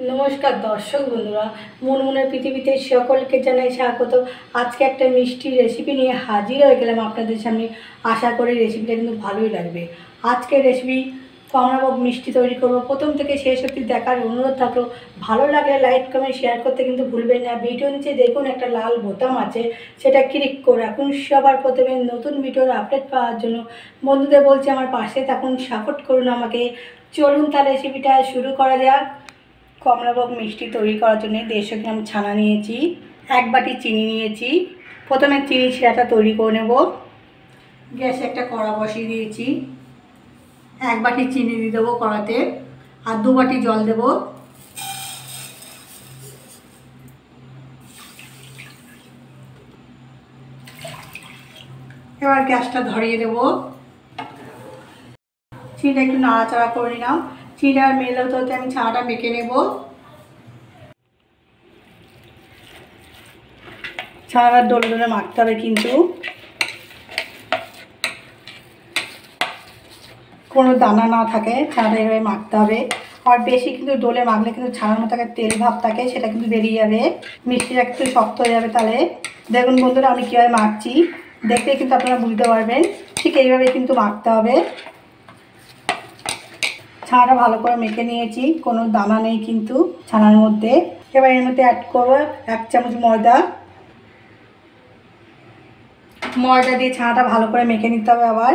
নমস্কার দর্শক বন্ধুরা, মুনমুনের পৃথিবীতে সকলকে জানাই স্বাগত। আজকে একটা মিষ্টি রেসিপি নিয়ে হাজির হয়ে গেলাম আপনাদের সামনে। আশা করি রেসিপিটা কিন্তু ভালোই লাগবে। আজকের রেসিপি কমলাভোগ মিষ্টি তৈরি করব। প্রথম থেকে শেষ অবধি দেখার অনুরোধ থাকলো। ভালো লাগলে লাইক কমেন্ট শেয়ার করতে কিন্তু ভুলবেন না। ভিডিও নিচে দেখুন একটা লাল বোতাম আছে, সেটা ক্লিক করে রাখুন সবার প্রথমে নতুন ভিডিওর আপডেট পাওয়ার জন্য। বন্ধুদের বলছি আমার পাশে থাকুন, সাপোর্ট করুন আমাকে। চলুন তাহলে রেসিপিটা শুরু করা যাক। কমলাভোগ মিষ্টি তৈরি করার জন্য 150 গ্রাম ছানা নিয়েছি, 1 বাটি চিনি নিয়েছি। প্রথমে চিনি শিরাটা তৈরি করে নেব। গ্যাসে একটা কড়া বসিয়ে দিয়েছি। 1 বাটি চিনি দিয়ে দেবো কড়াতে, আর 2 বাটি জল দেব। এবার গ্যাসটা ধরিয়ে দেব। চিনিটা একটু নাড়াচাড়া করে নিলাম। চিনিটা মেল হতে হতে আমি ছানাটা মেখে নেব। ছানাটা ডলে ডলে মাখতে হবে, কিন্তু কোনো দানা না থাকে ছানাটা এভাবে মাখতে হবে। আর বেশি কিন্তু ডলে মাখলে কিন্তু ছানার মতো একটা তেল ভাব থাকে, সেটা কিন্তু বেরিয়ে যাবে, মিষ্টিটা একটু শক্ত হয়ে যাবে। তাহলে দেখুন বন্ধুরা আমি কীভাবে মাখছি, দেখলে কিন্তু আপনারা বুঝতে পারবেন। ঠিক এইভাবে কিন্তু মাখতে হবে। ছানাটা ভালো করে মেখে নিয়েছি, কোনো দানা নেই কিন্তু ছানার মধ্যে। এবার এর মধ্যে অ্যাড করবো 1 চামচ ময়দা। ময়দা দিয়ে ছানাটা ভালো করে মেখে নিতে হবে। আবার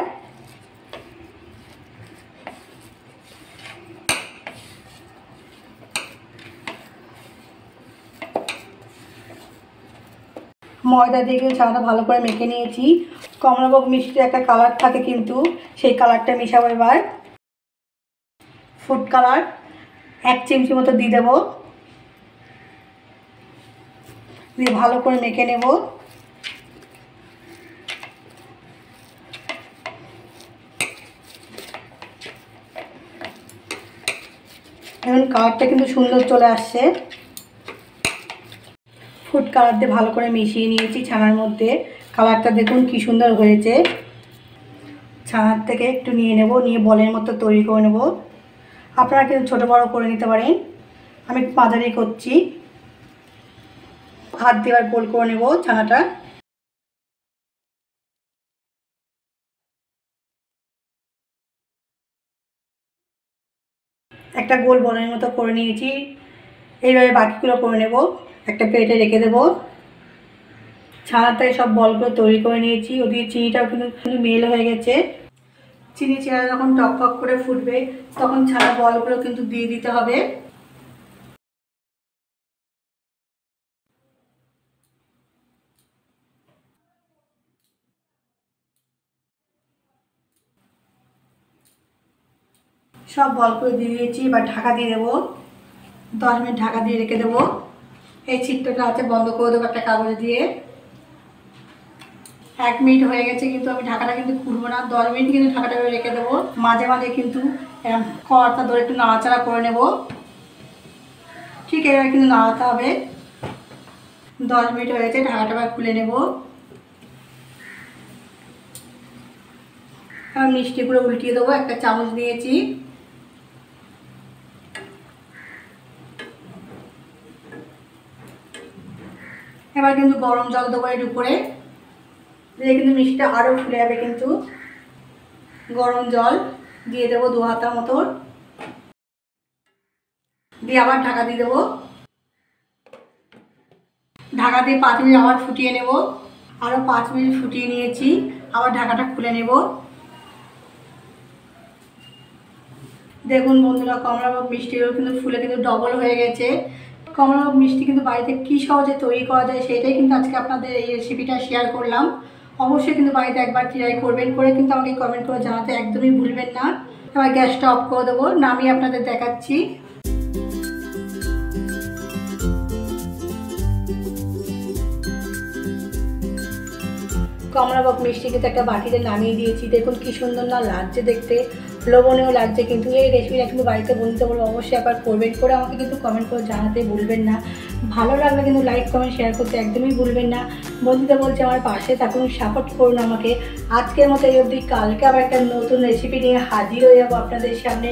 ময়দা দিয়ে কিন্তু ছানাটা ভালো করে মেখে নিয়েছি। কমলাভোগ মিষ্টির একটা কালার থাকে, কিন্তু সেই কালারটা মেশাবো। এবার ফুড কালার 1 চিমচি মতো দিয়ে দেবো, দিয়ে ভালো করে মেখে নেব। এখন কালারটা কিন্তু সুন্দর চলে আসছে। ফুড কালার দিয়ে ভালো করে মিশিয়ে নিয়েছি ছানার মধ্যে। কালারটা দেখুন কি সুন্দর হয়েছে। ছানার থেকে একটু নিয়ে নেব, নিয়ে বলের মতো তৈরি করে নেব। আপনারা কিন্তু ছোটো বড়ো করে নিতে পারেন, আমি মাঝারি করছি। হাত দিয়ে গোল করে নেব ছানাটা। একটা গোল বলের মতো করে নিয়েছি। এইভাবে বাকিগুলো করে নেব, একটা প্লেটে রেখে দেবো। ছানাটায় সব বলগুলো তৈরি করে নিয়েছি। ওদিকে চিনিটাও কিন্তু মেল হয়ে গেছে। চিনি ছানা যখন টক টক করে ফুটবে, তখন ছানা বলগুলো কিন্তু দিয়ে দিতে হবে। সব বলগুলো দিয়ে দিয়েছি। এবার ঢাকা দিয়ে দেবো, 10 মিনিট ঢাকা দিয়ে রেখে দেবো। এই ছিটটা আছে বন্ধ করে দেবো একটা কাগজ দিয়ে। 1 মিনিট হয়ে গেছে, কিন্তু আমি ঢাকাটা কিন্তু খুলবো না। 10 মিনিট কিন্তু ঢাকাটা রেখে দেবো। মাঝে মাঝে কিন্তু কড়াটা ধরে একটু নাড়াচাড়া করে নেব। ঠিক এবার কিন্তু নাড়াতে হবে। 10 মিনিট হয়ে গেছে, ঢাকাটা খুলে নেব। আর মিষ্টিগুলো উল্টিয়ে দেবো। একটা চামচ নিয়েছি। এবার কিন্তু গরম জল দেবো এর উপরে, দিয়ে কিন্তু মিষ্টিটা আরও ফুলে যাবে। কিন্তু গরম জল দিয়ে দেবো 2 হাতা মতো, দিয়ে আবার ঢাকা দিয়ে দেবো। ঢাকা দিয়ে 5 মিনিট আবার ফুটিয়ে নেব। আরও 5 মিনিট ফুটিয়ে নিয়েছি। আবার ঢাকাটা খুলে নেব। দেখুন বন্ধুরা, কমলাভোগ মিষ্টিগুলো কিন্তু ফুলে কিন্তু ডবল হয়ে গেছে। কমলাভোগ মিষ্টি কিন্তু বাড়িতে কী সহজে তৈরি করা যায়, সেটাই কিন্তু আজকে আপনাদের এই রেসিপিটা শেয়ার করলাম। অবশ্যই কিন্তু বাড়িতে একবার ট্রাই করবেন, করে কিন্তু আমাকে কমেন্ট করে জানাতে একদমই ভুলবেন না। এবার গ্যাসটা অফ করে দেবো, নামিয়ে আপনাদের দেখাচ্ছি। কমলাভোগ মিষ্টি কিন্তু একটা বাটিতে নামিয়ে দিয়েছি। দেখুন কি সুন্দর না লাগছে দেখতে, লোভনীয় লাগছে। কিন্তু এই রেসিপিটা কিন্তু বাড়িতে বলতে বলবো, অবশ্যই একবার করবেন, করে আমাকে কিন্তু কমেন্ট করে জানাতে ভুলবেন না। ভালো লাগলে কিন্তু লাইক কমেন্ট শেয়ার করতে একদমই ভুলবেন না। বন্ধুদের বলছে আমার পাশে থাকুন, সাপোর্ট করুন আমাকে। আজকের মতো এই অবধি, কালকে আবার একটা নতুন রেসিপি নিয়ে হাজির হয়ে যাবো আপনাদের সামনে।